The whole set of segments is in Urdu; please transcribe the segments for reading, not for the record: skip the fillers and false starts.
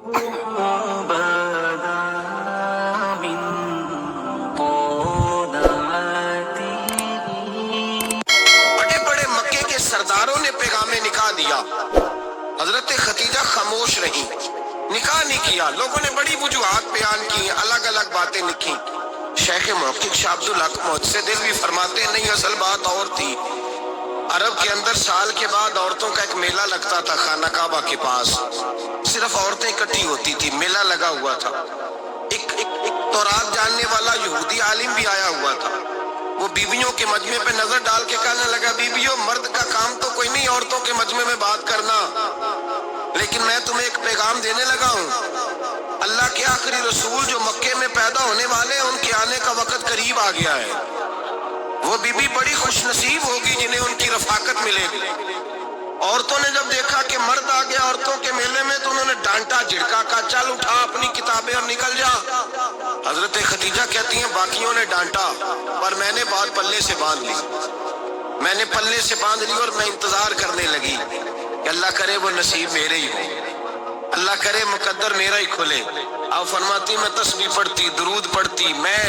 بدا من طلعته۔ بڑے بڑے مکے کے سرداروں نے پیغام نکاح دیا، حضرت ختیجہ خاموش رہی، نکاح نہیں کیا۔ لوگوں نے بڑی وجوہات بیان کی، الگ الگ باتیں لکھی۔ شیخ محقق شاہ عبدالحق محدث دہلوی فرماتے ہیں نہیں، اصل بات اور تھی۔ عرب کے اندر سال کے بعد عورتوں کا ایک میلہ لگتا تھا خانہ کعبہ کے پاس، صرف عورتیں اکٹھی ہوتی تھی، میلہ لگا ہوا تھا۔ ایک تورات جاننے والا یہودی عالم بھی آیا ہوا تھا، وہ بیویوں کے مجمع پہ نظر ڈال کے کہنے لگا بیویوں، مرد کا کام تو کوئی نہیں عورتوں کے مجمع میں بات کرنا، لیکن میں تمہیں ایک پیغام دینے لگا ہوں۔ اللہ کے آخری رسول جو مکے میں پیدا ہونے والے ہیں، ان کے آنے کا وقت قریب آ گیا ہے۔ وہ بیوی بڑی خوش نصیب ہوگی جنہیں ان کی رفاقت ملے گی۔ عورتوں نے جب دیکھا کہ مرد آ گیا عورتوں کے میلے میں تو انہوں نے ڈانٹا جھڑکا، کہا چل اٹھا اپنی کتابیں اور نکل جا۔ حضرت ختیجہ کہتی ہیں باقیوں نے ڈانٹا پر میں نے بات پلے سے باندھ لی، میں نے پلے سے باندھ لی اور میں انتظار کرنے لگی کہ اللہ کرے وہ نصیب میرے ہی ہو، اللہ کرے مقدر میرا ہی کھلے۔ آپ فرماتی میں تسبیح پڑھتی، درود پڑھتی، میں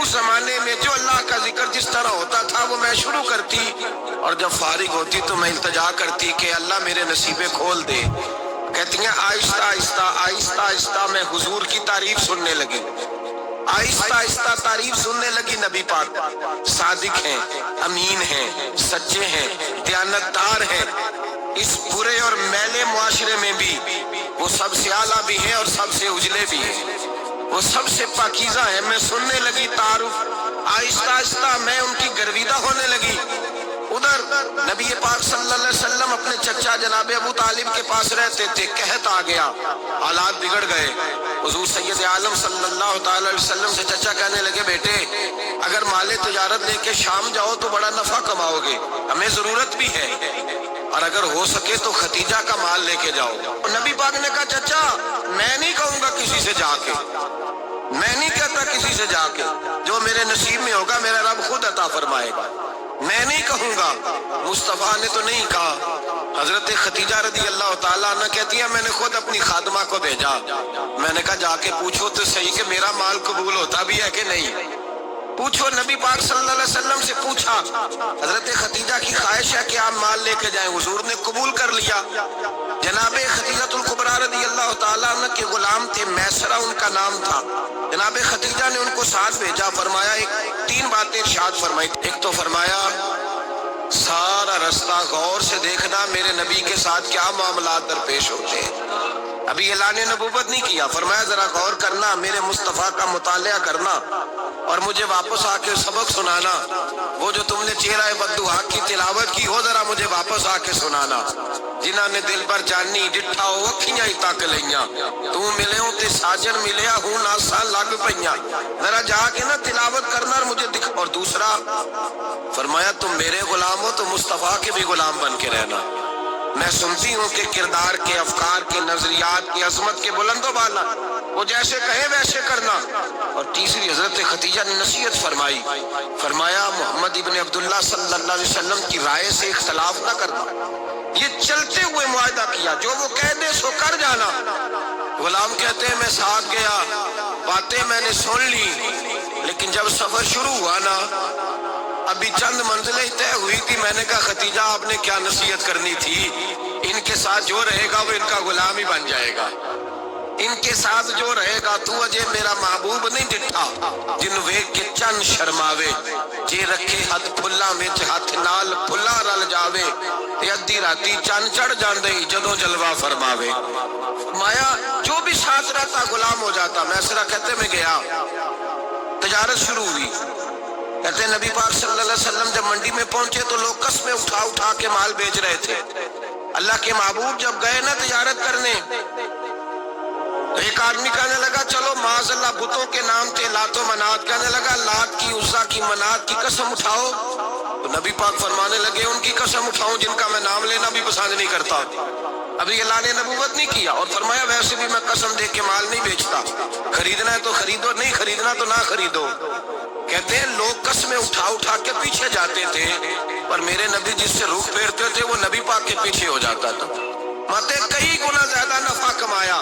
اس زمانے میں جو اللہ کا ذکر جس طرح ہوتا تھا وہ میں شروع کرتی، اور جب فارغ ہوتی تو میں التجا کرتی کہ اللہ میرے نصیبے کھول دے۔ کہتی ہیں آہستہ آہستہ آہستہ آہستہ میں حضور کی تعریف سننے لگی، آہستہ آہستہ تعریف سننے لگی۔ نبی پاک صادق ہیں، امین ہیں، سچے ہیں، دیانتدار ہیں، اس برے اور میلے معاشرے میں بھی وہ سب سے اعلیٰ بھی ہیں اور سب سے اجلے بھی ہیں، وہ سب سے پاکیزہ ہیں۔ میں سننے لگی تعارف، آہستہ آہستہ میں ان کی گرویدہ ہونے لگی۔ ادھر نبی پاک صلی اللہ علیہ وسلم اپنے چچا جناب ابو طالب کے پاس رہتے تھے، قحط آ گیا، حالات بگڑ گئے۔ حضور سید عالم صلی اللہ تعالی علیہ وسلم سے چچا کہنے لگے بیٹے اگر مال تجارت لے کے شام جاؤ تو بڑا نفع کماؤ گے، ہمیں ضرورت بھی ہے، اور اگر ہو سکے تو ختیجہ کا مال لے کے جاؤ۔ اور نبی پاک نے کہا چچا میں نہیں کہوں گا کسی سے جا کے، میں نہیں کہتا کسی سے جا کے، جو میرے نصیب میں ہوگا میرا رب خود عطا فرمائے گا، میں نہیں کہوں گا۔ مصطفیٰ نے تو نہیں کہا۔ حضرت ختیجہ رضی اللہ تعالیٰ عنہ کہتی ہے میں نے خود اپنی خادمہ کو بھیجا، میں نے کہا جا کے پوچھو تو صحیح کہ میرا مال قبول ہوتا بھی ہے کہ نہیں، پوچھو۔ نبی پاک صلی اللہ علیہ وسلم سے پوچھا، حضرت ختیجہ کی خواہش ہے کہ آپ مال لے کے جائیں، حضور نے قبول کر لیا۔ جناب ختیجہ الکبریٰ رضی اللہ تعالیٰ عنہ کے غلام تھے، میسرہ ان کا نام تھا۔ جناب ختیجہ نے ان کو ساتھ بھیجا، فرمایا تین باتیں ارشاد فرمائی۔ ایک تو فرمایا سارا رستہ غور سے دیکھنا میرے نبی کے ساتھ کیا معاملات درپیش ہوتے ہیں، ابھی اعلان نبوت نہیں کیا، فرمایا ذرا غور کرنا، میرے مصطفیٰ کا مطالعہ کرنا اور مجھے واپس آ کے سبق سنانا، وہ جو تم نے چہرہ بددعا کی تلاوت کی ہو ذرا مجھے واپس آ کے سنانا۔ جنہاں نے دل پر جانی ڈٹھا ہو اکھیاں ہی تک لئیاں، تو ملے ہوں تے ساجن ملیا ہوں ناساں لگ پئیاں، ذرا جا کے نا تلاوت کرنا اور مجھے دکھ۔ اور دوسرا فرمایا تم میرے غلام ہو تو مصطفیٰ کے بھی غلام بن کے رہنا، میں سنتی ہوں کہ کردار کے، افکار کے، نظریات کی، عظمت کے بلند و بالا، وہ جیسے کہے ویسے کرنا۔ اور تیسری حضرت ختیجہ نے نصیحت فرمائی، فرمایا محمد ابن عبداللہ صلی اللہ علیہ وسلم کی رائے سے اختلاف نہ کرنا، یہ چلتے ہوئے معاہدہ کیا، جو وہ کہہ دے سو کر جانا۔ غلام کہتے ہیں میں ساتھ گیا، باتیں میں نے سن لی، لیکن جب سفر شروع ہوا نا ابھی چند منزلیں طے ہوئی تھی، میں نے کہا ختیجہ آپ نے کیا نصیحت کرنی تھی، ان کے ساتھ جو رہے گا وہ ان کا غلام ہی بن جائے گا، ان کے ساتھ جو رہے گا تو اجے میرا محبوب نہیں ڈٹھا، جن ویکھ کے چن شرماوے، جے رکھے ہاتھ پھلا وچ ہاتھ نال پھلا رل جاوے، تے ادھی راتی چن چڑھ جاندے جدوں جلوہ فرماوے۔ مایا جو بھی ساتھ رہتا غلام ہو جاتا۔ میسرہ کہتے میں گیا، تجارت شروع ہوئی، کہتے نبی پاک صلی اللہ علیہ وسلم جب منڈی میں پہنچے تو لوگ قسمیں اٹھا اٹھا کے مال بیچ رہے تھے۔ اللہ کے محبوب جب گئے نا تجارت کرنے تو ایک آدمی کہنے لگا چلو معاذ اللہ بتوں کے نام تھے لات و منات، کہنے لگا لات کی، عزا کی، منات کی قسم اٹھاؤ، تو نبی پاک فرمانے لگے ان کی قسم اٹھاؤں جن کا میں نام لینا بھی پسند نہیں کرتا، ابھی اعلان نبوت نہیں کیا، اور فرمایا ویسے بھی میں قسم دے کے مال نہیں بیچتا، خریدنا ہے تو خریدو، نہیں خریدنا تو نہ خریدو۔ کہتے ہیں لوگ قسمیں اٹھا اٹھا کے پیچھے جاتے تھے، پر میرے نبی جس سے رخ پھیرتے تھے وہ نبی پاک کے پیچھے ہو جاتا تھا۔ ماتے کئی گنا زیادہ نفع کمایا۔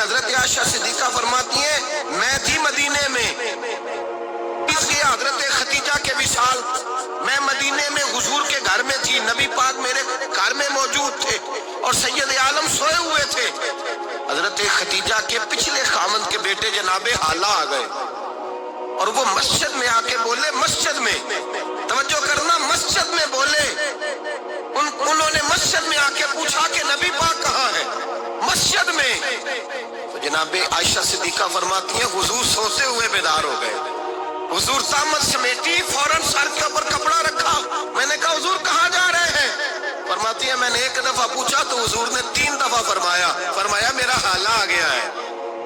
لیکن حضرت عائشہ صدیقہ فرماتی ہیں میں تھی مدینے میں، اس لیے حضرت خدیجہ کے وصال، میں مدینے میں حضور کے گھر میں تھی، نبی پاک میرے گھر میں موجود تھے اور سید عالم سوئے ہوئے تھے۔ حضرت خدیجہ کے پچھلے خامند کے بیٹے جناب حالہ آ گئے اور وہ مسجد میں آ کے بولے، مسجد میں توجہ کرنا، مسجد میں بولے، انہوں نے مسجد میں آ کے پوچھا کہ نبی پاک کہاں ہے؟ مسجد میں۔ تو جناب عائشہ صدیقہ فرماتی ہیں حضور سوتے ہوئے بیدار ہو گئے، حضور طامت سمیٹی، فوراً سر کے اوپر کپڑا رکھا۔ میں نے کہا حضور کہاں جا رہے ہیں؟ فرماتی ہے میں نے ایک دفعہ پوچھا تو حضور نے 3 دفعہ فرمایا میرا حالہ آ گیا ہے،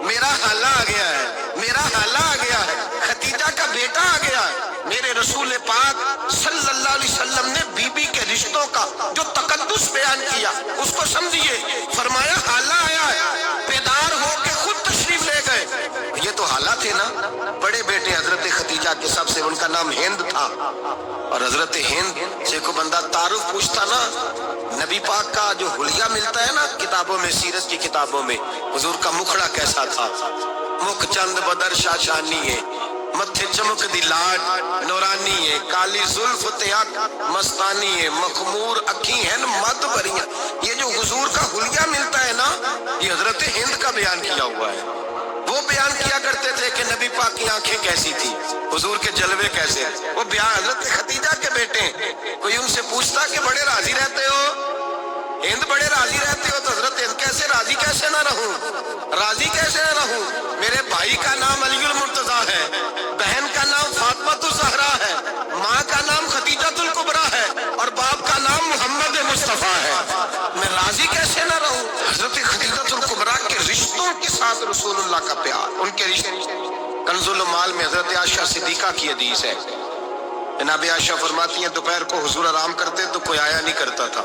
میرا حالہ آ گیا ہے، میرا حالہ آ گیا ہے، خدیجہ کا بیٹا آ گیا ہے۔ میرے رسول پاک صلی اللہ علیہ وسلم نے بی بی کے رشتوں کا جو تقدس بیان کیا اس کو سمجھیے، فرمایا حالہ آیا ہے، بیدار ہو کے خود تشریف لے گئے۔ یہ تو حالہ تھے نا، بڑے بیٹے حضرت خدیجہ کے سب سے، ان کا نام ہند تھا، اور حضرت ہند سے کو بندہ تعارف پوچھتا نا، نبی پاک کا جو حلیہ ملتا ہے نا کتابوں میں، سیرت کی کتابوں میں، حضور کا مکھڑا کیسا تھا، مکھ چند بدر شاشانی ہے، متھے چمک دی لاڈ نورانی ہے، کالی زلف تیاک مستانی ہے، مخمور اکھی ہیں مد بریاں۔ یہ جو حضور کا حلیہ ملتا ہے نا، یہ حضرت ہند کا بیان کیا ہوا ہے۔ وہ بیان کیا کرتے تھے کہ نبی پاک کی آنکھیں کیسی تھی، حضور کے جلوے کیسے، وہ بیان حضرت خدیجہ کے بیٹے ہیں۔ کوئی ان سے پوچھتا کہ بڑے راضی رہتے ہو، ہند بڑے راضی رہتے ہو، تو حضرت ہند کیسے راضی کیسے نہ رہوں، راضی کیسے نہ رہوں؟ میرے بھائی کا نام علی المرتضیٰ ہے، بہن کا نام فاطمہ الزہرا ہے، ماں کا نام خدیجہ الکبریٰ ہے، اور باپ کا نام محمد مصطفیٰ ہے، میں راضی کیسے نہ رہوں؟ حضرت خدیجہ الکبریٰ کے رشتوں کے ساتھ رسول اللہ کا پیار، ان کے رشتے۔ کنز المال میں حضرت عائشہ صدیقہ کی حدیث ہے، جناب عائشہ فرماتی ہیں دوپہر کو حضور آرام کرتے تو کوئی آیا نہیں کرتا تھا۔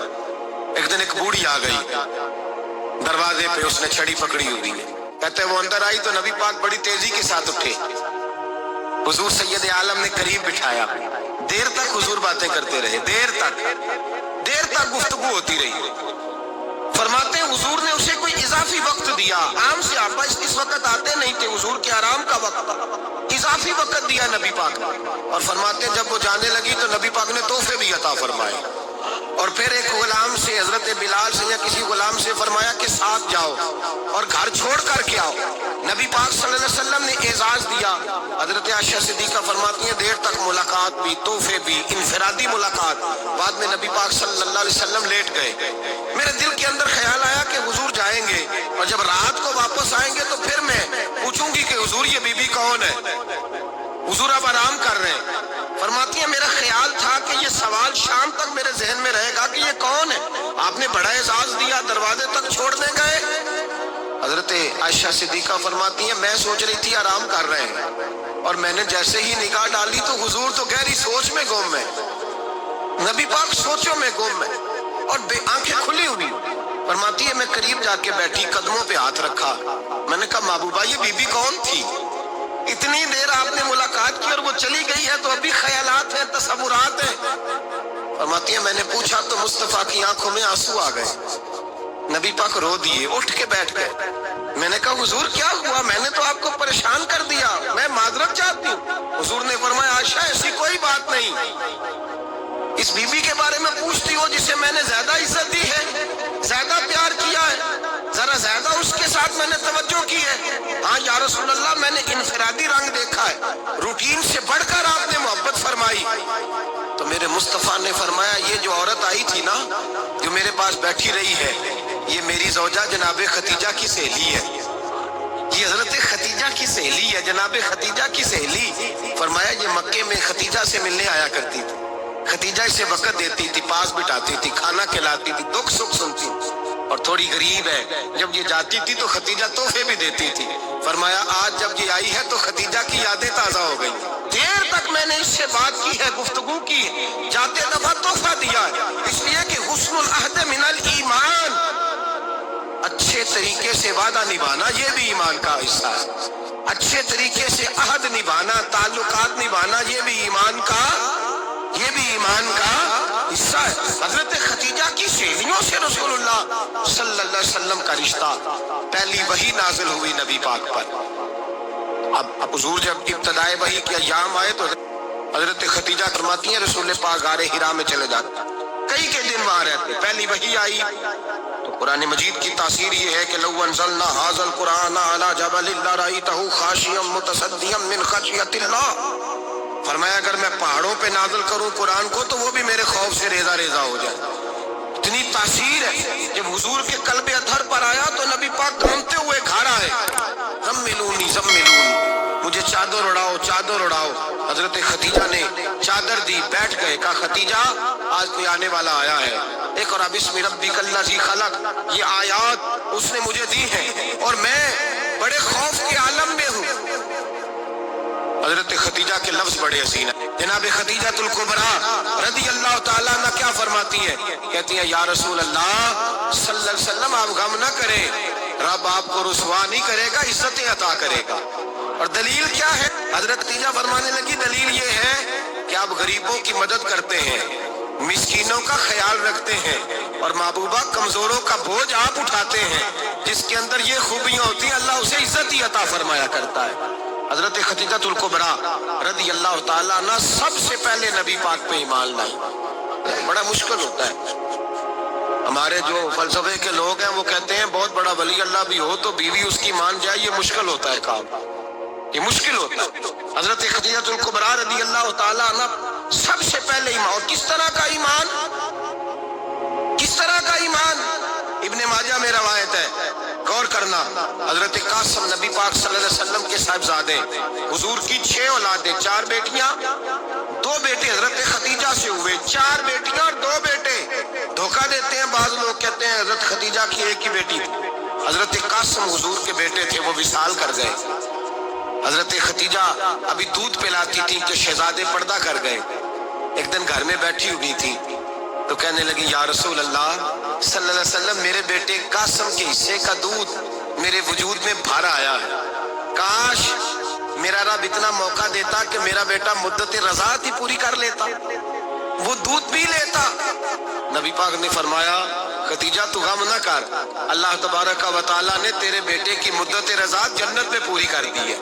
ایک دن ایک بوڑھی آ گئی دروازے پہ، اس نے چھڑی پکڑی ہوئی ہے، کہتے وہ اندر آئی تو نبی پاک بڑی تیزی کے ساتھ اٹھے، حضور سید عالم نے قریب بٹھایا، دیر تک حضور باتیں کرتے رہے، دیر تک گفتگو ہوتی رہی۔ فرماتے ہیں حضور نے اسے کوئی اضافی وقت دیا، عام صحابہ اس وقت آتے نہیں تھے، حضور کے آرام کا وقت، اضافی وقت دیا نبی پاک، اور فرماتے ہیں جب وہ جانے لگی تو نبی پاک نے تحفے بھی عطا فرمائے، اور پھر ایک غلام سے، حضرت بلال سے یا کسی غلام سے فرمایا کہ ساتھ جاؤ اور گھر چھوڑ کر کے آؤ۔ نبی پاک صلی اللہ علیہ وسلم نے اعزاز دیا۔ حضرت عائشہ صدیقہ فرماتی ہیں دیر تک ملاقات بھی، تحفے بھی، انفرادی ملاقات، بعد میں نبی پاک صلی اللہ علیہ وسلم لیٹ گئے۔ میرے دل کے اندر خیال آیا کہ حضور جائیں گے اور جب رات کو واپس آئیں گے تو پھر میں پوچھوں گی کہ حضور یہ بی بی کون ہے، حضور اب آرام کر رہے ہیں۔ فرماتی ہیں میرا خیال تھا کہ یہ سوال شام تک میرے ذہن میں رہے گا کہ یہ کون ہے، آپ نے بڑا اعزاز دیا، دروازے تک چھوڑنے گئے۔ حضرت عائشہ صدیقہ فرماتی ہیں میں سوچ رہی تھی آرام کر رہے ہیں، اور میں نے جیسے ہی نگاہ ڈالی تو حضور تو گہری سوچ میں گم ہے، نبی پاک سوچوں میں گم ہے اور آنکھیں کھلی ہوئی۔ فرماتی ہے میں قریب جا کے بیٹھی، قدموں پہ ہاتھ رکھا، میں نے کہا محبوبہ یہ بی بی کون تھی؟ اتنی دیر آپ نے ملاقات کی اور وہ چلی گئی ہے تو ابھی خیالات ہیں، تصورات ہیں۔ فرماتی ہے میں نے پوچھا تو مصطفیٰ کی آنکھوں میں آنسو آ گئے، نبی پاک رو دیے، اٹھ کے بیٹھ گئے۔ میں نے کہا حضور کیا ہوا، میں نے تو آپ کو پریشان کر دیا، میں معذرت چاہتی ہوں۔ حضور نے فرمایا عائشہ ایسی کوئی بات نہیں، اس بی بی کے بارے میں پوچھتی ہو جسے میں نے زیادہ عزت دی ہے، زیادہ پیار کیا ہے، ذرا زیادہ اس کے ساتھ میں نے توجہ کی ہے۔ ہاں یا رسول اللہ میں نے انفرادی رنگ دیکھا ہے، روٹین سے بڑھ کر آپ نے محبت فرمائی۔ تو میرے مصطفیٰ نے فرمایا یہ جو عورت آئی تھی نا، جو میرے پاس بیٹھی رہی ہے، یہ میری زوجہ جناب خدیجہ کی سہیلی ہے، یہ حضرت خدیجہ کی سہیلی ہے، جناب خدیجہ کی سہیلی۔ فرمایا یہ مکے میں خدیجہ سے ملنے آیا کرتی تھی، خدیجہ اسے وقت دیتی تھی، پاس بٹھاتی تھی، کھانا کھلاتی تھی، دکھ سکھ سنتی، اور تھوڑی غریب ہے، جب یہ جاتی تھی تو خدیجہ تحفے بھی دیتی تھی۔ فرمایا آج جب یہ آئی ہے تو خدیجہ کی یادیں تازہ ہو گئی، دیر تک میں نے اس سے بات کی ہے، گفتگو کی، جاتے دفعہ تحفہ دیا ہے، اس لیے کہ حسن العہد من الایمان، اچھے طریقے سے وعدہ نبھانا یہ بھی ایمان کا حصہ ہے، اچھے طریقے سے عہد نبھانا، تعلقات نبھانا یہ بھی ایمان کا حصہ ہے۔ حضرت خدیجہ کی سہیلیوں سے رسول اللہ صلی اللہ علیہ وسلم کا رشتہ، پہلی وحی نازل ہوئی نبی پاک پر۔ اب حضور جب ابتدائے وحی کے ایام آئے تو حضرت خدیجہ فرماتی ہیں رسول پاک غار حرا میں چلے جاتے، کئی کے دن وہاں رہتے۔ پہلی وحی آئی تو قرآن مجید کی تاثیر یہ ہے کہ لو انزلنا ھذا القرآن علی جبل لرأیتہ خاشعا متصدعا من خشیۃ اللہ، فرمایا اگر میں پہاڑوں پہ نازل کروں قرآن کو تو وہ بھی میرے خوف سے ریزہ ریزہ ہو جائے۔ اتنی تاثیر ہے۔ جب حضور کے قلب اطہر پر آیا تو نبی پاک کانپتے ہوئے گھر آئے، زملونی زملونی، مجھے چادر اڑاؤ چادر اڑاؤ۔ حضرت خدیجہ نے چادر دی، بیٹھ گئے، کہا خدیجہ آج کوئی آنے والا آیا ہے، اقرأ بسم ربک الذی خلق، یہ آیات اس نے مجھے دی ہیں اور میں بڑے خوف کے عالم میں ہوں۔ حضرت خدیجہ کے لفظ بڑے حسین ہیں۔ جناب خدیجہ الکبریٰ رضی اللہ تعالیٰ عنہ کیا فرماتی ہے؟ کہتی ہیں یا رسول اللہ صلی اللہ علیہ وسلم آپ غم نہ کریں، رب آپ کو رسوا نہیں کرے گا، عزتیں عطا کرے گا۔ اور دلیل کیا ہے؟ حضرت خدیجہ فرمانے لگی دلیل یہ ہے کہ آپ غریبوں کی مدد کرتے ہیں، مسکینوں کا خیال رکھتے ہیں، اور محبوبہ کمزوروں کا بوجھ آپ اٹھاتے ہیں۔ جس کے اندر یہ خوبیاں ہوتی ہیں اللہ اسے عزت ہی عطا فرمایا کرتا ہے۔ حضرت خدیجہ الکبریٰ رضی اللہ تعالیٰ عنہ سب سے پہلے نبی پاک پہ ایمان لائی۔ بڑا مشکل ہوتا ہے، ہمارے جو فلسفے کے لوگ ہیں وہ کہتے ہیں بہت بڑا ولی اللہ بھی ہو تو بیوی اس کی مان جائے، یہ مشکل ہوتا ہے کام، یہ مشکل ہوتا ہے۔ حضرت خدیجہ الکبریٰ رضی اللہ تعالیٰ عنہ سب سے پہلے ایمان، اور کس طرح کا ایمان؟ کس طرح کا ایمان؟ ابن ماجہ میں روایت ہے، غور کرنا، حضرت قاسم نبی پاک صلی اللہ علیہ وسلم کے صاحبزادے، حضور کی 6 اولادیں، 4 بیٹیاں 2 بیٹے حضرت خدیجہ سے ہوئے، 4 بیٹیاں اور 2 بیٹے۔ دھوکہ دیتے ہیں بعض لوگ، کہتے ہیں حضرت خدیجہ کی ایک ہی بیٹی تھی۔ حضرت قاسم حضور کے بیٹے تھے، وہ وصال کر گئے۔ حضرت خدیجہ ابھی دودھ پلاتی تھی کہ شہزادے پردہ کر گئے۔ ایک دن گھر میں بیٹھی ہوئی تھی تو کہنے لگی یا رسول اللہ صلی اللہ علیہ وسلم میرے بیٹے قاسم کے حصے کا دودھ میرے وجود میں بھر آیا ہے، کاش میرا رب اتنا موقع دیتا کہ میرا بیٹا مدت رضاعت ہی پوری کر لیتا، وہ دودھ پی لیتا۔ نبی پاک نے فرمایا خدیجہ تو غم نہ کر، اللہ تبارک و تعالیٰ نے تیرے بیٹے کی مدت رضاعت جنت میں پوری کر دی ہے،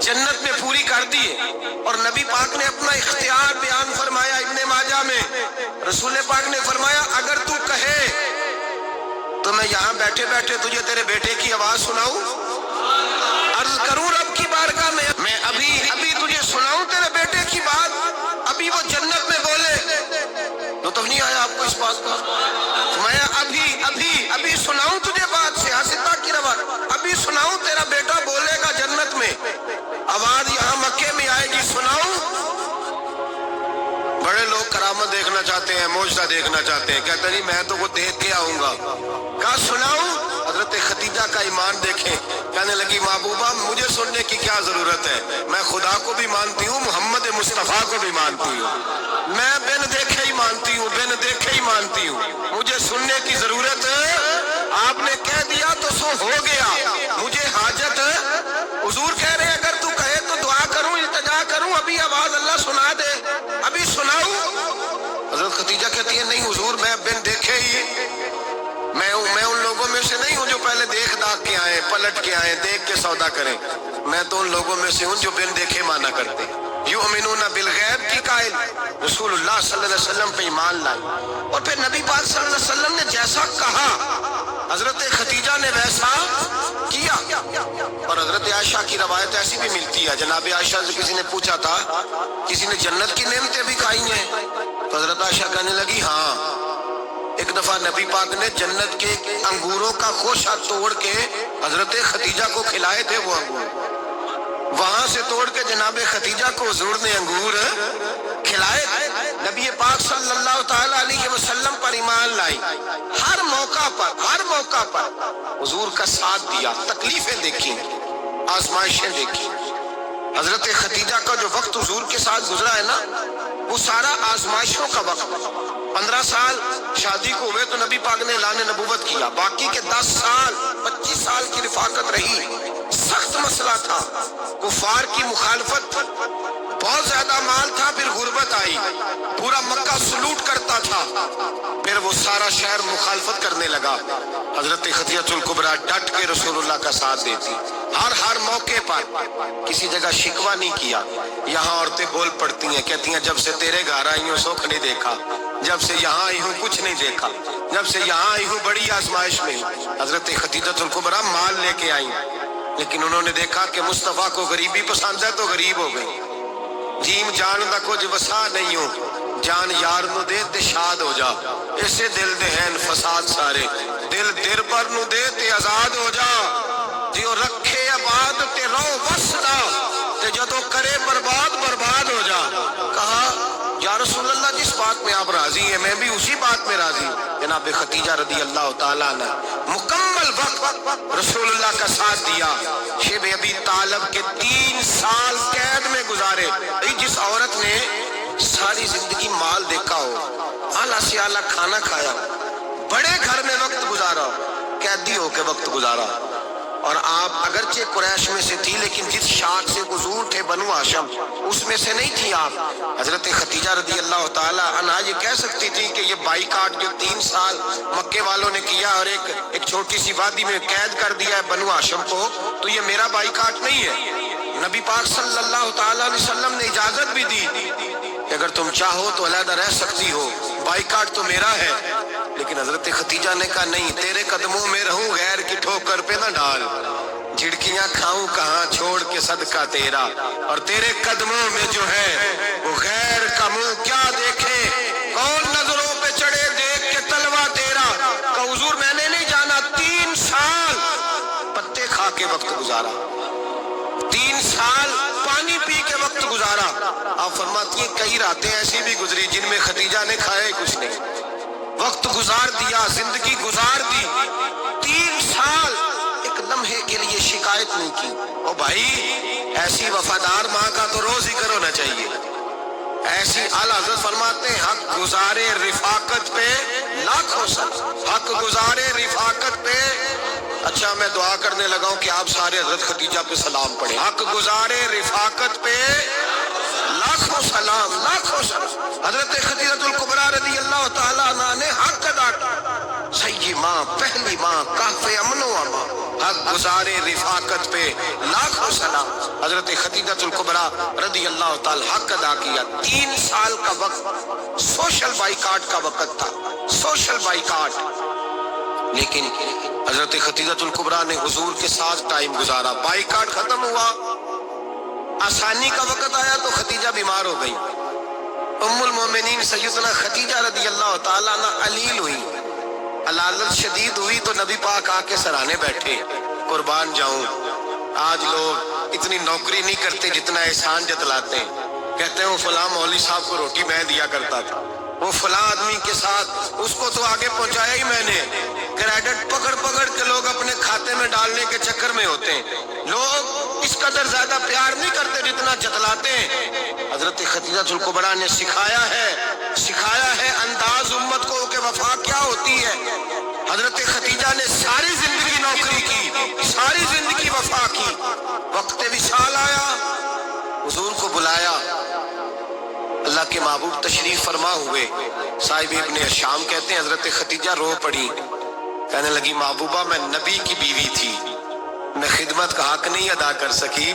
جنت میں پوری کر دی ہے۔ اور نبی پاک نے اپنا اختیار بیان فرمایا ابن ماجہ میں، رسول پاک نے فرمایا اگر تو کہے تو میں یہاں بیٹھے بیٹھے تجھے تیرے بیٹے کی آواز سناؤں، عرض کروں رب کی بارگاہ میں ابھی تجھے سناؤں تیرے بیٹے کی بات، ابھی وہ جنت میں بولے۔ تو نہیں آیا آپ کو اس بات کا؟ میں ابھی سناؤں تجھے بات، سیاستہ کی روایت، ابھی سناؤں تیرا بیٹا بولے گا جنت میں، آواز یہاں مکے میں آئے گی، سناؤں؟ بڑے لوگ کرامت دیکھنا چاہتے ہیں، معجزہ دیکھنا چاہتے ہیں، کہتے نہیں میں تو وہ دیکھ کے آؤں گا۔ کہا سناؤں؟ حضرت خدیجہ کا ایمان دیکھیں، کہنے لگی محبوبہ مجھے سننے کی کیا ضرورت ہے، میں خدا کو بھی مانتی ہوں، محمد مصطفیٰ کو بھی مانتی ہوں، میں بن دیکھے ہی مانتی ہوں، بن دیکھے ہی مانتی ہوں، مجھے سننے کی ضرورت ہے، آپ نے کہہ دیا تو سو ہو گیا، مجھے حاجت ہے۔ حضور کہہ رہے ہیں اگر تو کہے تو دعا کروں، التجا کروں، ابھی آواز اللہ سنا دے، ابھی سناؤں؟ حضرت خدیجہ کہتی ہے نہیں حضور میں بن دیکھے ہی، میں ان لوگوں میں سے نہیں ہوں جو پہلے دیکھ داکھ کے آئے، پلٹ کے آئے، دیکھ کے سودا کریں، میں تو ان لوگوں میں سے ہوں جو بن دیکھے مانا کرتے، یؤمنون بالغیب کی قائل، رسول اللہ صلی اللہ علیہ وسلم پہ ایمان لائے۔ اور پھر نبی پاک صلی اللہ علیہ وسلم نے جیسا کہا حضرت خدیجہ نے ویسا کیا۔ اور حضرت عائشہ کی روایت ایسی بھی ملتی ہے، جناب عائشہ سے کسی نے پوچھا تھا کسی نے جنت کی نعمتیں بھی کھائی ہیں؟ تو حضرت عائشہ کہنے لگی ہاں، ایک دفعہ نبی پاک نے جنت کے انگوروں کا خوشہ توڑ کے حضرت خدیجہ کو کھلائے تھے، وہ انگور وہاں سے توڑ کے جناب خدیجہ کو حضور نے انگور کھلائے۔ نبی پاک صلی اللہ تعالیٰ علیہ وسلم پر ایمان لائی، ہر موقع پر حضور کا ساتھ دیا، تکلیفیں دیکھی، آزمائشیں دیکھی۔ حضرت خدیجہ کا جو وقت حضور کے ساتھ گزرا ہے نا، وہ سارا آزمائشوں کا وقت۔ 15 سال شادی کو ہوئے تو نبی پاک نے اعلان نبوت کیا، باقی کے 10 سال 25 سال کی رفاقت رہی، سخت مسئلہ تھا، کفار کی مخالفت تھی، بہت زیادہ مال تھا، پھر غربت آئی، پورا مکہ سلوٹ کرتا تھا، پھر وہ سارا شہر مخالفت کرنے لگا، حضرت خدیجہ الکبریٰ ڈٹ کے رسول اللہ کا ساتھ دیتی، ہر موقع پر کسی جگہ شکوہ نہیں کیا۔ یہاں عورتیں بول پڑتی ہیں، کہتی ہیں جب سے تیرے گھر آئی ہوں سکھ نہیں دیکھا، جب سے یہاں آئی ہوں کچھ نہیں دیکھا، جب سے یہاں آئی ہوں بڑی آزمائش میں ہوں۔ حضرت خدیجہ الکبریٰ مال لے کے آئیں، لیکن انہوں نے دیکھا کہ مصطفیٰ کو غریبی پسند ہے تو غریب ہو گئی۔ جیم جان دا کچھ وسا نہیں ہو، جان یار نو دے تے شاد ہو جا، اسے دل دے ہیں فساد سارے، دل در پر نو دے تے آزاد ہو جا، جیو رکھے آباد تے رو وسدا تے جدو کرے برباد برباد ہو جا۔ کہا یا رسول اللہ جس بات میں آپ راضی ہیں میں بھی اسی بات میں راضی ہوں۔ جناب خدیجہ رضی اللہ تعالیٰ نے مکمل وقت رسول اللہ کا ساتھ دیا۔ شیب ابی طالب کے 3 سال قید میں گزارے۔ جس عورت نے ساری زندگی مال دیکھا ہو، اعلیٰ سے اعلیٰ کھانا کھایا ہو، بڑے گھر میں وقت گزارا ہو، قیدی ہو کے وقت گزارا، اور آپ اگرچہ قریش میں سے تھی لیکن جس شاخ سے حضور تھے بنو ہاشم اس میں سے نہیں تھی آپ۔ حضرت خدیجہ رضی اللہ تعالی عنہا یہ کہہ سکتی تھی کہ یہ بائیکاٹ جو 3 سال مکے والوں نے کیا اور ایک چھوٹی سی وادی میں قید کر دیا ہے بنو ہاشم کو، تو یہ میرا بائیکاٹ نہیں ہے۔ نبی پاک صلی اللہ تعالی علیہ وسلم نے اجازت بھی دی کہ اگر تم چاہو تو علیحدہ رہ سکتی ہو، بائیکاٹ تو میرا ہے۔ لیکن حضرت خدیجہ نے کہا نہیں، تیرے قدموں میں رہوں غیر کی ٹھوکر پہ نہ ڈال، جھڑکیاں کھاؤں کہاں چھوڑ کے صدقہ تیرا، اور تیرے قدموں میں جو ہے وہ غیر کا منہ کیا دیکھے، کون نظروں پہ چڑھے دیکھ کے تلوا تیرا۔ کہ حضور میں نے نہیں جانا، 3 سال پتے کھا کے وقت گزارا، 3 سال پانی پی کے وقت گزارا۔ آپ فرماتی ہیں کئی راتیں ایسی بھی گزری جن میں خدیجہ نے کھایا کچھ نہیں، وقت گزار دیا، زندگی گزار دی، 3 سال ایک لمحے کے لیے شکایت نہیں کی۔ او بھائی ایسی وفادار ماں کا تو روز ذکر ہونا چاہیے۔ ایسی اعلیٰ حضرت فرماتے ہیں حق گزارے رفاقت پہ لاکھوں سلام، حق گزارے رفاقت پہ۔ اچھا میں دعا کرنے لگا ہوں کہ آپ سارے حضرت خدیجہ پہ سلام پڑھیں۔ حق گزارے رفاقت پہ لاکھوں سلام، لاکھوں سلام۔ حضرت خدیجہ الکبریٰ رضی اللہ تعالیٰ عنہ نے حق ادا کیا، صحیح ماں، پہلی ماں، کہف امن و امان، حق گزارے رفاقت پہ لاکھوں سلام۔ حضرت خدیجہ الکبریٰ رضی اللہ تعالیٰ حق ادا کیا۔ 3 سال کا وقت سوشل بائیکاٹ کا وقت تھا، سوشل بائیکاٹ، لیکن حضرت خدیجہ الکبریٰ نے حضور کے ساتھ ٹائم گزارا۔ بائیکاٹ ختم ہوا، آسانی کا وقت آیا تو خدیجہ بیمار ہو گئی۔ ام المومنین سیدنا خدیجہ رضی اللہ تعالیٰ عنہ علیل ہوئی، علالت شدید ہوئی تو نبی پاک آ کے سرانے بیٹھے۔ قربان جاؤں، آج لوگ اتنی نوکری نہیں کرتے جتنا احسان جتلاتے ہیں۔ کہتے ہیں وہ فلاں مولوی صاحب کو روٹی میں دیا کرتا تھا، وہ فلاں آدمی کے ساتھ اس کو تو آگے پہنچایا ہی میں نے۔ کریڈٹ پکڑ پکڑ کے لوگ اپنے کھاتے میں ڈالنے کے چکر میں ہوتے ہیں، لوگ اس قدر زیادہ پیار نہیں کرتے جتنا جتلاتے ہیں۔ حضرت خدیجہ الکبریٰ نے سکھایا ہے انداز امت کو کہ وفا کیا ہوتی ہے۔ حضرت خدیجہ نے ساری زندگی نوکری کی، ساری زندگی وفا کی۔ وقت وصال آیا، حضور کو بلایا، اللہ کے محبوب تشریف فرما ہوئے۔ صاحب ابن شام کہتے ہیں حضرت خدیجہ رو پڑی، کہنے لگی محبوبہ میں نبی کی بیوی تھی، میں خدمت کا حق نہیں ادا کر سکی،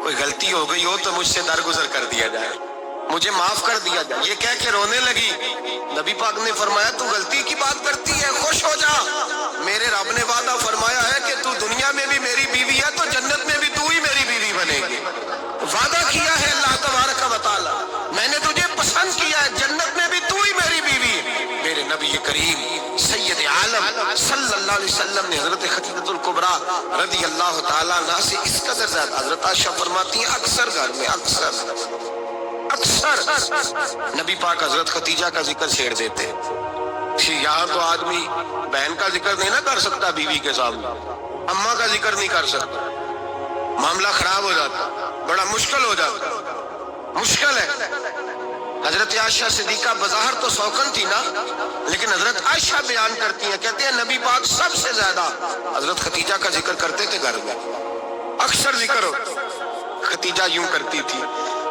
کوئی غلطی ہو گئی ہو تو مجھ سے درگزر کر دیا جائے، مجھے معاف کر دیا جائے۔ یہ کہہ کے رونے لگی۔ نبی پاک نے فرمایا تو غلطی کی بات کرتی ہے، خوش ہو جا، میرے رب نے وعدہ فرمایا ہے کہ تو دنیا میں بھی میری بیوی ہے تو جنت میں بھی تو ہی میری بیوی بنے گی۔ وعدہ کیا ہے اللہ تبارک و تعالی، میں نے تجھے پسند کیا ہے، جنت میں بھی تو ہی میری بیوی ہے۔ میرے نبی کریم سید عالم صلی اللہ علیہ وسلم نے حضرت خدیجہ الکبریٰ رضی اللہ تعالیٰ عنہ سے اس قدر زیادہ، حضرت عائشہ فرماتی ہیں اکثر گھر میں اکثر نبی پاک حضرت خدیجہ کا ذکر چھیڑ دیتے۔ یہاں تو آدمی بہن کا ذکر نہیں نہ کر سکتا بیوی کے سامنے، اماں کا ذکر نہیں کر سکتا، معاملہ خراب ہو جاتا، بڑا مشکل ہو جاتا، مشکل ہے۔ حضرت عائشہ صدیقہ بظاہر تو سوکن تھی نا، لیکن حضرت عائشہ بیان کرتی ہیں، کہتے ہیں نبی پاک سب سے زیادہ حضرت خدیجہ کا ذکر کرتے تھے گھر میں، اکثر ذکر ہو۔ خدیجہ یوں کرتی تھی،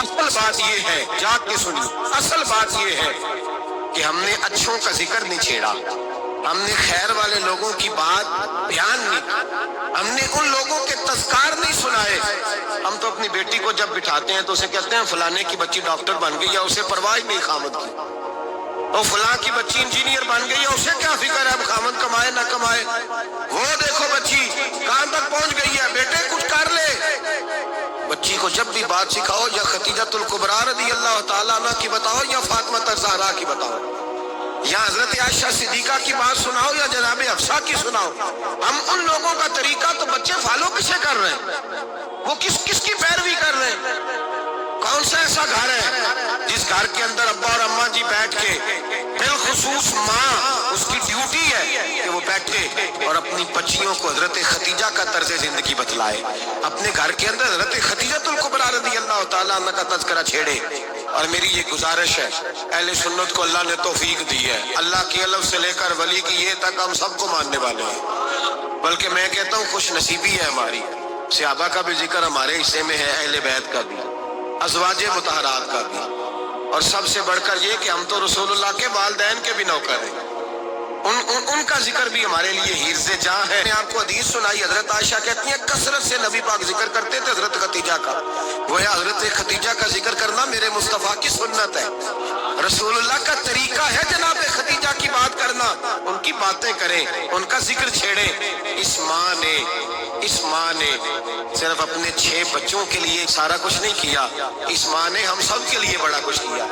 اصل بات یہ ہے، جاگ کے سنی، اصل بات یہ ہے کہ ہم نے اچھوں کا ذکر نہیں چھیڑا، ہم نے خیر والے لوگوں کی بات بیان نہیں کی، ہم نے ان لوگوں کے تذکار نہیں سنائے۔ ہم تو اپنی بیٹی کو جب بٹھاتے ہیں تو اسے کہتے ہیں فلانے کی بچی ڈاکٹر بن گئی، یا اسے پرواہ ہی نہیں خامد کی، اور فلاں کی بچی انجینئر بن گئی ہے، اسے کیا فکر ہے اب خامد کمائے نہ کمائے، وہ دیکھو بچی کہاں تک پہنچ گئی ہے، بیٹے کچھ کر لے۔ بچی کو جب بھی بات سکھاؤ یا خدیجۃ الکبریٰ رضی اللہ تعالیٰ عنہ کی بتاؤ یا فاطمہ الزہرا کی بتاؤ، یا حضرت عائشہ صدیقہ کی بات سناؤ یا جناب حفصہ کی سناؤ۔ ہم ان لوگوں کا طریقہ تو بچے فالو کسے کر رہے ہیں، وہ کس کی پیروی کر رہے ہیں؟ کون سا ایسا گھر ہے جس گھر کے اندر ابا اور اماں جی بیٹھ کے، بالخصوص ماں، اس کی ڈیوٹی ہے کہ وہ بیٹھے اور اپنی بچیوں کو حضرت خدیجہ کا طرز زندگی بتلائے، اپنے گھر کے اندر حضرت خدیجۃ الکبریٰ رضی اللہ تعالیٰ عنہ کا تذکرہ چھیڑے۔ اور میری یہ گزارش ہے، اہل سنت کو اللہ نے توفیق دی ہے، اللہ کی الف سے لے کر ولی کی یہ تک ہم سب کو ماننے والے ہیں، بلکہ میں کہتا ہوں خوش نصیبی ہے ہماری، صحابہ کا بھی ذکر ہمارے حصے میں ہے، اہل بیت کا بھی، ازواج مطہرات کا بھی، اور سب سے بڑھ کر یہ کہ ہم تو رسول اللہ کے والدین کے بھی نوکر ہیں، ان کا ذکر بھی ہمارے لیے حرز جاں ہے۔ میں آپ کو حدیث سنائی، حضرت عائشہ کہتی ہیں کثرت سے نبی پاک ذکر کرتے تھے حضرت خدیجہ کا، گویا حضرت خدیجہ کا ذکر کرنا میرے مصطفیٰ کی سنت ہے، رسول اللہ کا طریقہ ہے جناب خدیجہ کی بات کرنا، ان کی باتیں کریں، ان کا ذکر چھیڑیں۔ اس ماں نے صرف اپنے 6 بچوں کے لیے سارا کچھ نہیں کیا، اس ماں نے ہم سب کے لیے بڑا کچھ کیا،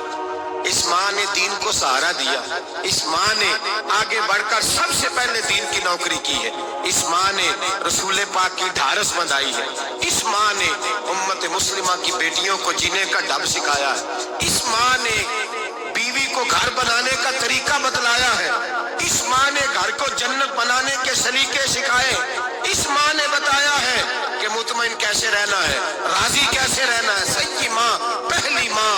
اس ماں نے دین کو سہارا دیا، اس ماں نے آگے بڑھ کر سب سے پہلے دین کی نوکری کی ہے، اس ماں نے رسول پاک کی ڈھارس بندھائی ہے، اس ماں نے امت مسلمہ کی بیٹیوں کو جینے کا ڈھب سکھایا ہے، اس ماں نے بیوی کو گھر بنانے کا طریقہ بتلایا ہے، اس ماں نے گھر کو جنت بنانے کے سلیقے سکھائے، اس ماں نے بتایا ہے کہ مطمئن کیسے رہنا ہے، راضی کیسے رہنا ہے۔ سچی ماں، پہلی ماں،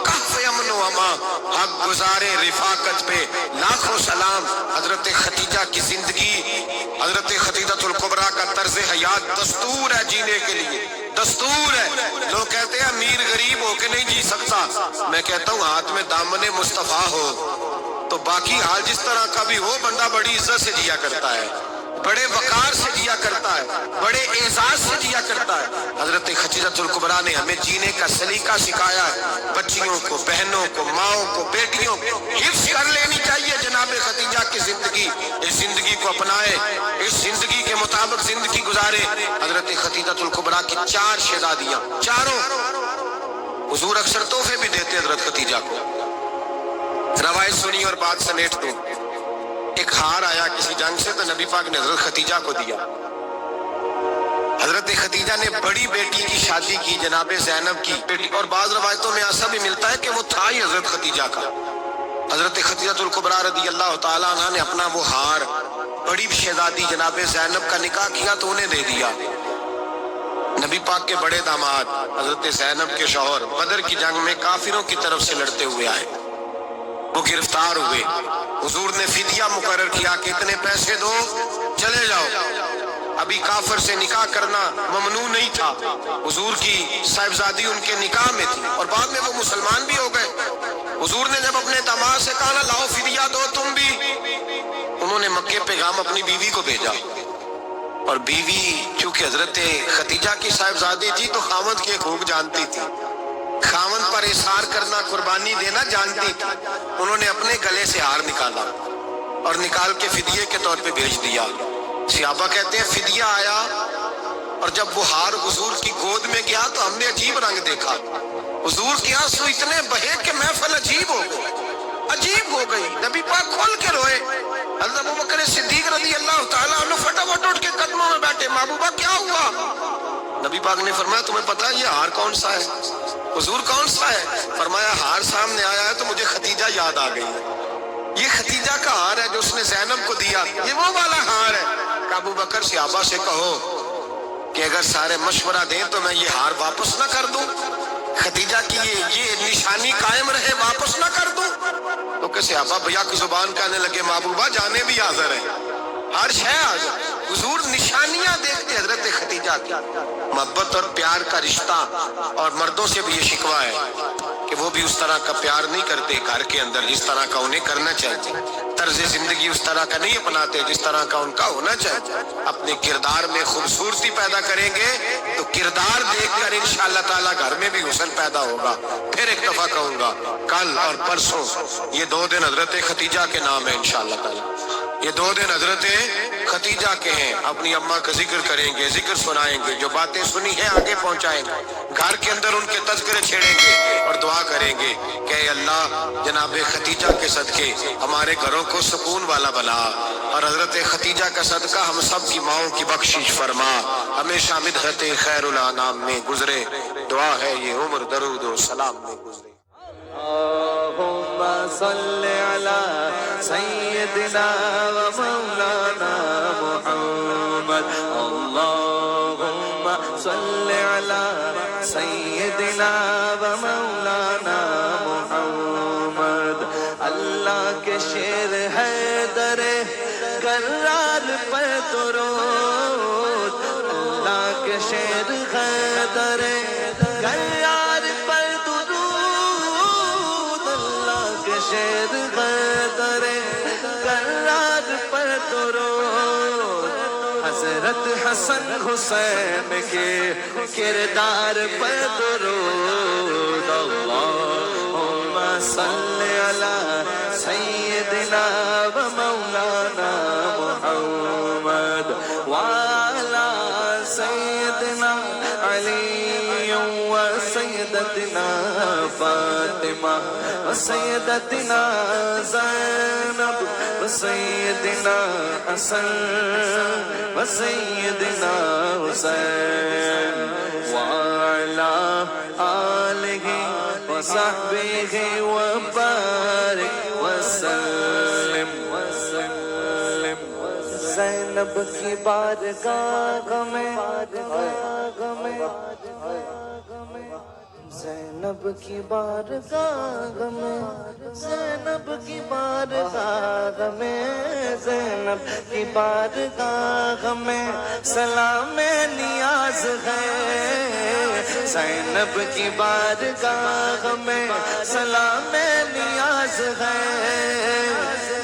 کہف امن و امان، حق گزارے رفاقت پہ لاکھوں سلام۔ حضرت خدیجہ کی زندگی، حضرت خدیجۃ الکبریٰ کا طرز حیات دستور ہے جینے کے لیے، دستور ہے۔ لوگ کہتے ہیں امیر غریب ہو کے نہیں جی سکتا، میں کہتا ہوں ہاتھ میں دامن مصطفیٰ ہو تو باقی حال جس طرح کا بھی ہو، بندہ بڑی عزت سے جیا کرتا ہے، بڑے وقار سے جیا کرتا ہے، بڑے اعزاز سے جیا کرتا ہے۔ حضرت خدیجۃ الکبریٰ نے ہمیں جینے کا سلیقہ سکھایا ہے، بچیوں کو، بہنوں کو، ماؤں کو، بیٹیوں کو حفظ کر لینی چاہیے جناب خدیجہ کی زندگی، اس زندگی کو اپنائے، اس زندگی کے مطابق زندگی گزارے۔ حضرت خدیجۃ الکبریٰ کی 4 شہزادیاں، چاروں حضور اکثر تحفے بھی دیتے حضرت خدیجہ کو۔ روایت سنی اور بات سمیٹ دو۔ ایک ہار آیا کسی جنگ سے تو نبی پاک نے حضرت خدیجہ کو دیا۔ حضرت خدیجہ نے بڑی بیٹی کی شادی کی، جناب زینب کی بیٹی، اور بعض روایتوں میں ایسا بھی ملتا ہے کہ وہ تھا ہی حضرت خدیجہ کا۔ حضرت خدیجۃ الکبریٰ رضی اللہ تعالیٰ عنہ نے اپنا وہ ہار بڑی شہزادی جناب زینب کا نکاح کیا تو انہیں دے دیا۔ نبی پاک کے بڑے داماد حضرت زینب کے شوہر بدر کی جنگ میں کافروں کی طرف سے لڑتے ہوئے آئے، وہ گرفتار ہوئے، حضور نے فدیہ مقرر کیا کہ اتنے پیسے دو چلے جاؤ۔ ابھی کافر سے نکاح کرنا ممنوع نہیں تھا، حضور کی صاحبزادی ان کے نکاح میں تھی اور بعد میں وہ مسلمان بھی ہو گئے۔ حضور نے جب اپنے داماد سے کہا نا لاؤ فدیہ دو تم بھی، انہوں نے مکے پیغام اپنی بیوی کو بھیجا، اور بیوی چونکہ حضرت خدیجہ کی صاحبزادی تھی تو خاوند کے حقوق جانتی تھی، خاوند پر اثار کرنا، قربانی دینا جانتی تھی۔ انہوں نے اپنے گلے سے ہار نکالا اور نکال کے فدیے کے طور پہ بھیج دیا۔ صحابہ کہتے ہیں فدیہ آیا اور جب وہ ہار حضور کی گود میں گیا تو ہم نے عجیب رنگ دیکھا، حضور کے آنسو اتنے بہے کہ محفل عجیب ہو گئی، نبی پاک کھول کے روئے۔ حضرت ابوبکر صدیق رضی اللہ تعالیٰ عنہ فٹافٹ اٹھ کے قدموں میں بیٹھے، محبوبہ کیا ہوا؟ نبی پاک نے فرمایا تمہیں پتہ ہے یہ ہار کون سا ہے؟ حضور کون سا ہے؟ فرمایا ہار سامنے آیا ہے تو مجھے خدیجہ یاد آ گئی، یہ خدیجہ کا ہار ہے جو اس نے زینب کو دیا، یہ وہ والا ہار ہے۔ کہ ابو بکر صحابہ سے کہو کہ اگر سارے مشورہ دیں تو میں یہ ہار واپس نہ کر دوں، خدیجہ کی یہ نشانی قائم رہے، واپس نہ کر دوں؟ تو کہ صحابہ بھیا کی زبان کہنے لگے محبوبہ جانے بھی حاضر ہیں، ہر شے حاضر۔ حضور نشانیاں دیکھتے حضرت خدیجہ تھی. محبت اور پیار کا رشتہ. اور مردوں سے بھی یہ شکوہ ہے کہ وہ بھی اس طرح کا پیار نہیں کرتے گھر کے اندر جس طرح کا انہیں کرنا چاہیے. طرز زندگی اس طرح کا نہیں اپناتے جس طرح کا ان کا ہونا چاہیے. اپنے کردار میں خوبصورتی پیدا کریں گے تو کردار دیکھ کر انشاءاللہ تعالیٰ گھر میں بھی حسن پیدا ہوگا. پھر ایک دفعہ کہوں گا کل اور پرسوں یہ 2 دن حضرت ختیجہ کے نام ہے انشاءاللہ تعالیٰ. یہ 2 دن حضرت ختیجہ کے ہیں. اپنی اماں کا ذکر کریں گے, ذکر سنائیں گے, جو باتیں سنی ہیں آگے پہنچائیں گے, گھر کے اندر ان کے تذکرے چھیڑیں گے اور دعا کریں گے کہ اے اللہ جناب ختیجہ کے صدقے ہمارے گھروں کو سکون والا بنا, اور حضرت ختیجہ کا صدقہ ہم سب کی ماؤں کی بخشش فرما, ہمیشہ مدحت خیر الانام میں گزرے. دعا ہے یہ عمر درود و سلام میں گزرے. اللہم صلی علی سیدنا و مولانا محمد. اللہم صلی علی سیدنا و مولانا محمد. اللہ کے شیر حیدر کرار پر درود. اللہ کے شیر حیدر کرار پر درود. اللہ کے شیر حیدر کرار پر درود. حضرت حسن حسین کے کردار پر درود. اللہم صلی علی سیدنا و مولانا محمد وعلی سیدنا علی و سیدتنا فاطمہ و سیدتنا زینب و سیدنا حسن و سیدنا حسین وعلی آلہ و صحبہ و بارک وسلم. زینب کی بارگاہ میں زینب کی بارگاہ میں زینب کی بارگاہ میں زینب کی بارگاہ میں سلام نیاز ہے. زینب کی بارگاہ میں سلام نیاز ہے.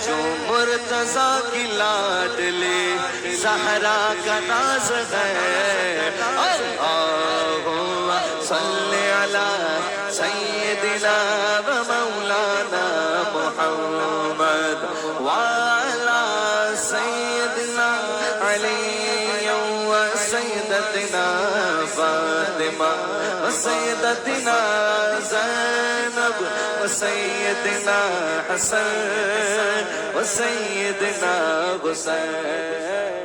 جو مرتضیٰ کی لاڈلی زہرا کا ناز ہے. اللہم صلی علی سیدنا و مولانا محمد وعلی سیدنا علی و سیدتنا فاطمہ و سیدتنا زینب و سیدنا حسن و سیدنا حسین.